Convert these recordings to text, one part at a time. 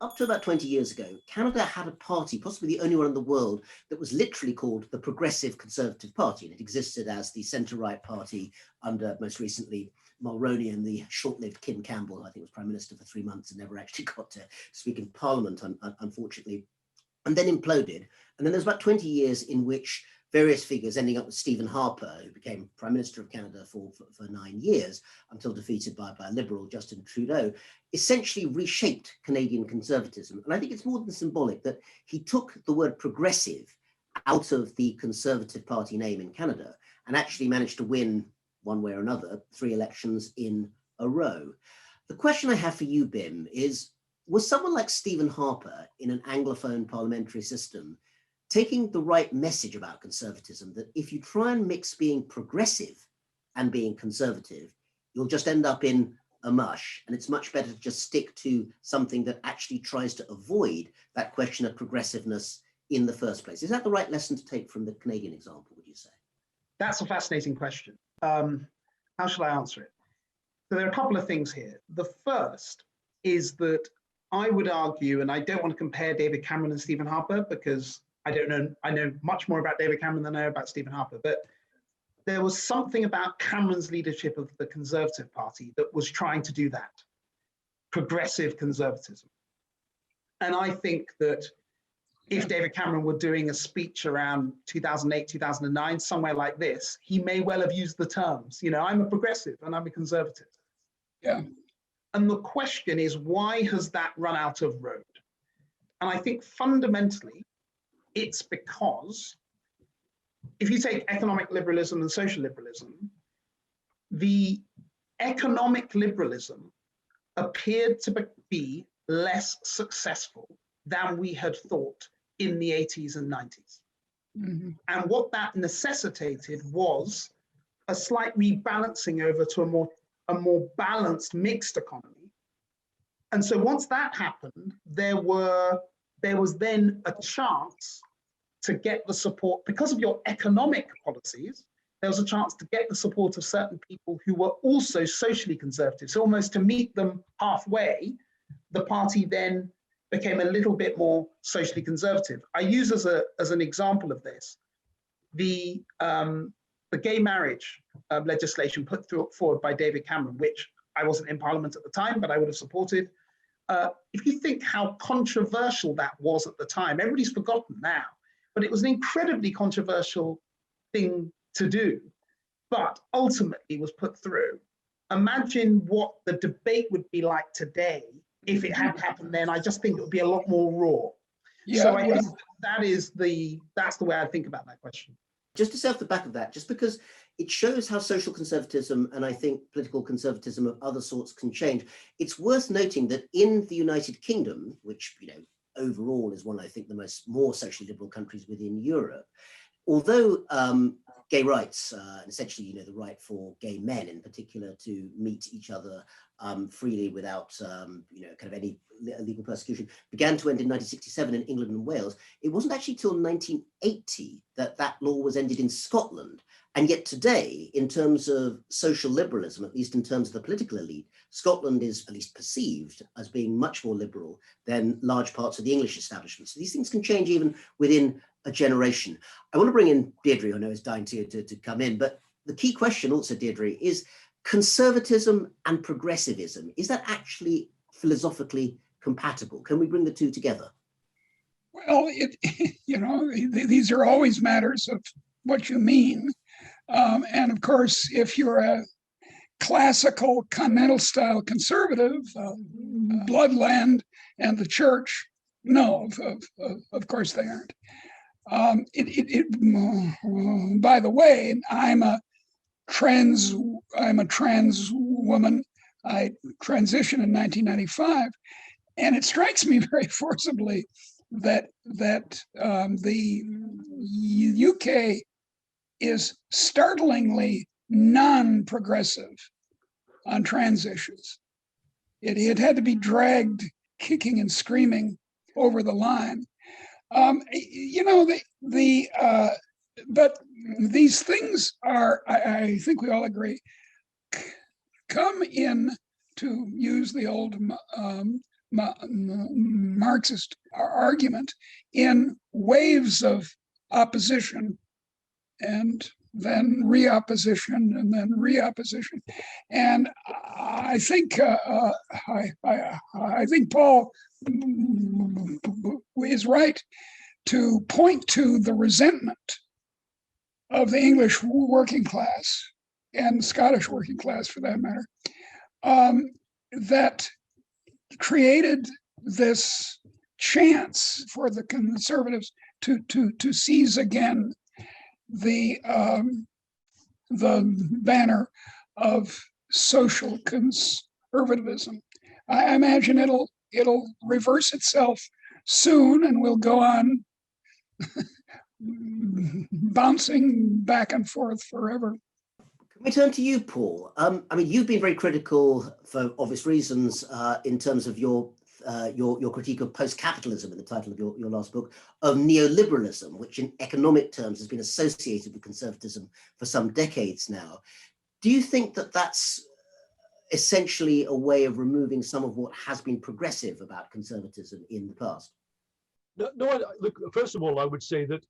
Up to about 20 years ago, Canada had a party, possibly the only one in the world, that was literally called the Progressive Conservative Party. And it existed as the centre-right party under, most recently, Mulroney and the short-lived Kim Campbell, I think was Prime Minister for 3 months and never actually got to speak in Parliament, unfortunately, and then imploded. And then there's about 20 years in which various figures, ending up with Stephen Harper, who became Prime Minister of Canada for 9 years, until defeated by a Liberal, Justin Trudeau, essentially reshaped Canadian conservatism. And I think it's more than symbolic that he took the word progressive out of the Conservative Party name in Canada and actually managed to win, one way or another, 3 elections in a row. The question I have for you, Bim, is, was someone like Stephen Harper in an Anglophone parliamentary system taking the right message about conservatism, that if you try and mix being progressive and being conservative, you'll just end up in a mush, and it's much better to just stick to something that actually tries to avoid that question of progressiveness in the first place? Is that the right lesson to take from the Canadian example, would you say? That's a fascinating question. How shall I answer it? So there are a couple of things here. The first is that I would argue, and I don't want to compare David Cameron and Stephen Harper because I know much more about David Cameron than I know about Stephen Harper, but there was something about Cameron's leadership of the Conservative Party that was trying to do that, progressive conservatism. And I think that if David Cameron were doing a speech around 2008, 2009, somewhere like this, he may well have used the terms, I'm a progressive and I'm a conservative. Yeah. And the question is, why has that run out of road? And I think fundamentally, it's because if you take economic liberalism and social liberalism, the economic liberalism appeared to be less successful than we had thought in the 80s and 90s. Mm-hmm. And what that necessitated was a slight rebalancing over to a more balanced mixed economy. And so once that happened, there was then a chance to get the support, because of your economic policies, there was a chance to get the support of certain people who were also socially conservative. So almost to meet them halfway, the party then became a little bit more socially conservative. I use as an example of this, the gay marriage legislation put forward by David Cameron, which I wasn't in Parliament at the time, but I would have supported. If you think how controversial that was at the time, everybody's forgotten now, but it was an incredibly controversial thing to do, but ultimately was put through. Imagine what the debate would be like today if it had happened then. I just think it would be a lot more raw. Yeah, so I think that's the way I think about that question. Just to say off the back of that, just because it shows how social conservatism and I think political conservatism of other sorts can change, it's worth noting that in the United Kingdom, which overall is one of, I think, the more socially liberal countries within Europe, although gay rights, essentially, the right for gay men in particular to meet each other freely without, kind of any legal persecution, began to end in 1967 in England and Wales. It wasn't actually till 1980 that law was ended in Scotland. And yet today, in terms of social liberalism, at least in terms of the political elite, Scotland is at least perceived as being much more liberal than large parts of the English establishment. So these things can change even within a generation. I want to bring in Deirdre, who I know is dying to come in, but the key question also, Deirdre, is conservatism and progressivism. Is that actually philosophically compatible? Can we bring the two together? Well, these are always matters of what you mean. And of course, if you're a classical continental style conservative, bloodland and the church, no, of course they aren't. By the way, I'm a trans woman. I transitioned in 1995, and it strikes me very forcibly that the UK is startlingly non-progressive on trans issues. It had to be dragged kicking and screaming over the line. But these things are, I think we all agree, come in, to use the old Marxist argument in waves of opposition and then reopposition and then reopposition. And I think I think Paul is right to point to the resentment of the English working class and the Scottish working class, for that matter, that created this chance for the conservatives to seize again the banner of social conservatism. I imagine it'll reverse itself soon, and we'll go on bouncing back and forth forever. Can we turn to you, Paul? I mean, you've been very critical for obvious reasons in terms of your critique of post-capitalism in the title of your last book, of neoliberalism, which in economic terms has been associated with conservatism for some decades now. Do you think that that's essentially a way of removing some of what has been progressive about conservatism in the past? No, look, first of all, I would say that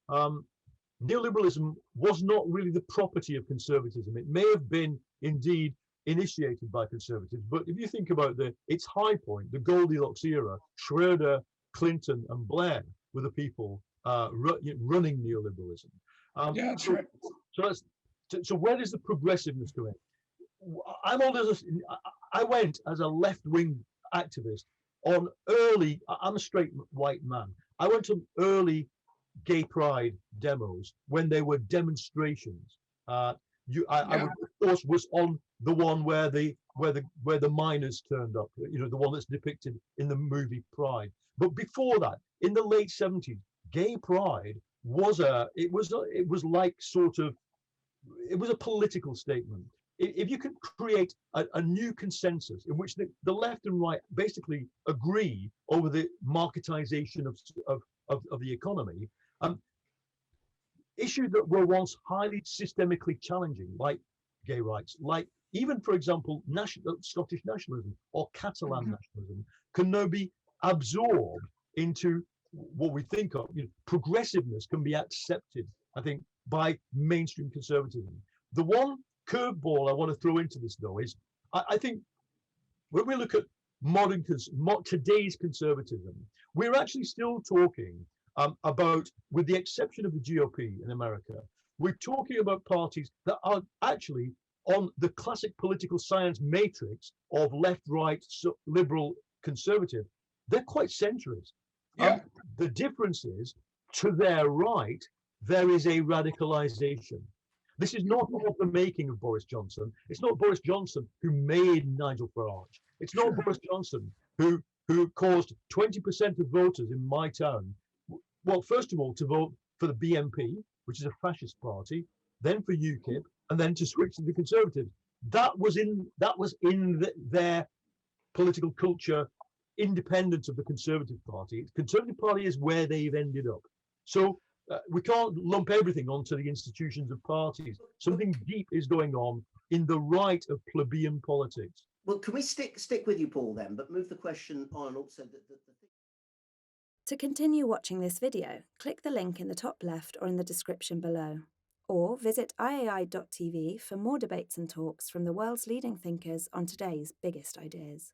neoliberalism was not really the property of conservatism. It may have been indeed initiated by conservatives, but if you think about its high point, the Goldilocks era, Schroeder, Clinton, and Blair were the people running neoliberalism. Yeah, that's right. So where does the progressiveness come in? I went as a left-wing activist on early. I'm a straight white man. I went to early gay pride demos when they were demonstrations. I of course was on the one where the miners turned up, the one that's depicted in the movie Pride. But before that, in the late 70s, gay pride was a political statement. If you can create a new consensus in which the left and right basically agree over the marketization of the economy, issues that were once highly systemically challenging, like gay rights, like even, for example, Scottish nationalism or Catalan nationalism, can now be absorbed into what we think of. Progressiveness can be accepted, I think, by mainstream conservatism. The one curveball I want to throw into this, though, is I think when we look at today's conservatism, we're actually still talking about, with the exception of the GOP in America, we're talking about parties that are actually on the classic political science matrix of left, right, liberal, conservative. They're quite centrist. Yeah. The difference is, to their right, there is a radicalization. This is not of the making of Boris Johnson. It's not Boris Johnson who made Nigel Farage. It's not Boris Johnson who caused 20% of voters in my town, well, first of all, to vote for the BNP, which is a fascist party, then for UKIP, and then to switch to the Conservatives. That was in their political culture, independent of the Conservative Party. The Conservative Party is where they've ended up. So we can't lump everything onto the institutions of parties. Something deep is going on in the right of plebeian politics. Well, can we stick with you, Paul, then, but move the question on also To continue watching this video, click the link in the top left or in the description below, or visit iai.tv for more debates and talks from the world's leading thinkers on today's biggest ideas.